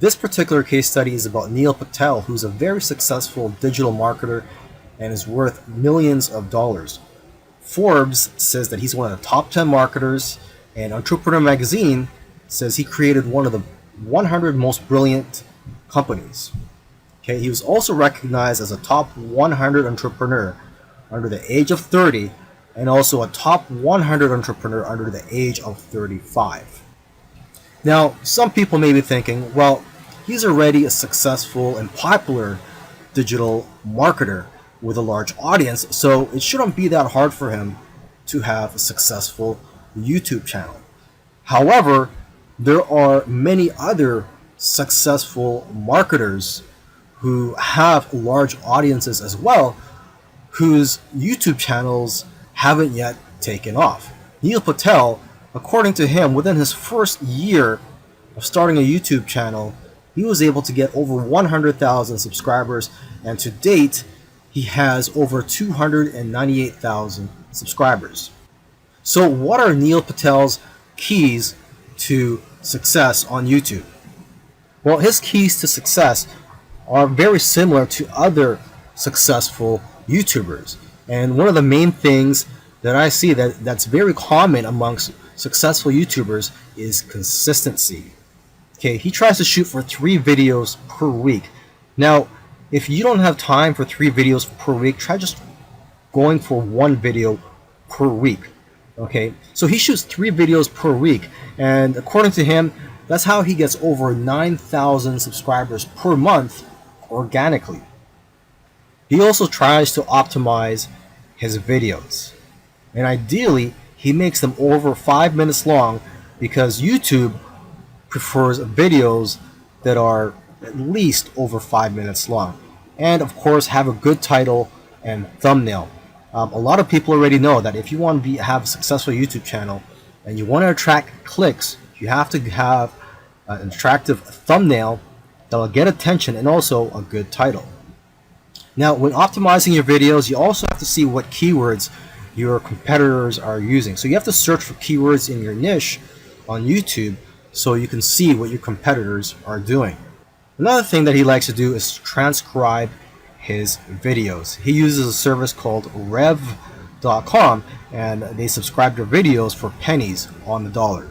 This particular case study is about Neil Patel, who's a very successful digital marketer and is worth millions of dollars. Forbes says that he's one of the top 10 marketers, and Entrepreneur Magazine says he created one of the 100 most brilliant companies. Okay, he was also recognized as a top 100 entrepreneur under the age of 30 and also a top 100 entrepreneur under the age of 35. Now, some people may be thinking, well, he's already a successful and popular digital marketer with a large audience, so it shouldn't be that hard for him to have a successful YouTube channel. However, there are many other successful marketers who have large audiences as well, whose YouTube channels haven't yet taken off. Neil Patel, according to him, within his first year of starting a YouTube channel, he was able to get over 100,000 subscribers, and to date, he has over 298,000 subscribers. So what are Neil Patel's keys to success on YouTube? Well, his keys to success are very similar to other successful YouTubers. And one of the main things that I see that's very common amongst successful YouTubers is consistency. Okay, he tries to shoot for 3 videos per week. Now, if you don't have time for 3 videos per week, try just going for 1 video per week. Okay, so he shoots 3 videos per week, and according to him, that's how he gets over 9,000 subscribers per month organically. He also tries to optimize his videos, and ideally he makes them over 5 minutes long, because YouTube prefers videos that are at least over 5 minutes long, and of course have a good title and thumbnail. A lot of people already know that if you want to have a successful YouTube channel and you want to attract clicks, you have to have an attractive thumbnail that will get attention and also a good title. Now, when optimizing your videos, you also have to see what keywords your competitors are using. So you have to search for keywords in your niche on YouTube so you can see what your competitors are doing. Another thing that he likes to do is transcribe his videos. He uses a service called rev.com, and they subscribe to videos for pennies on the dollar.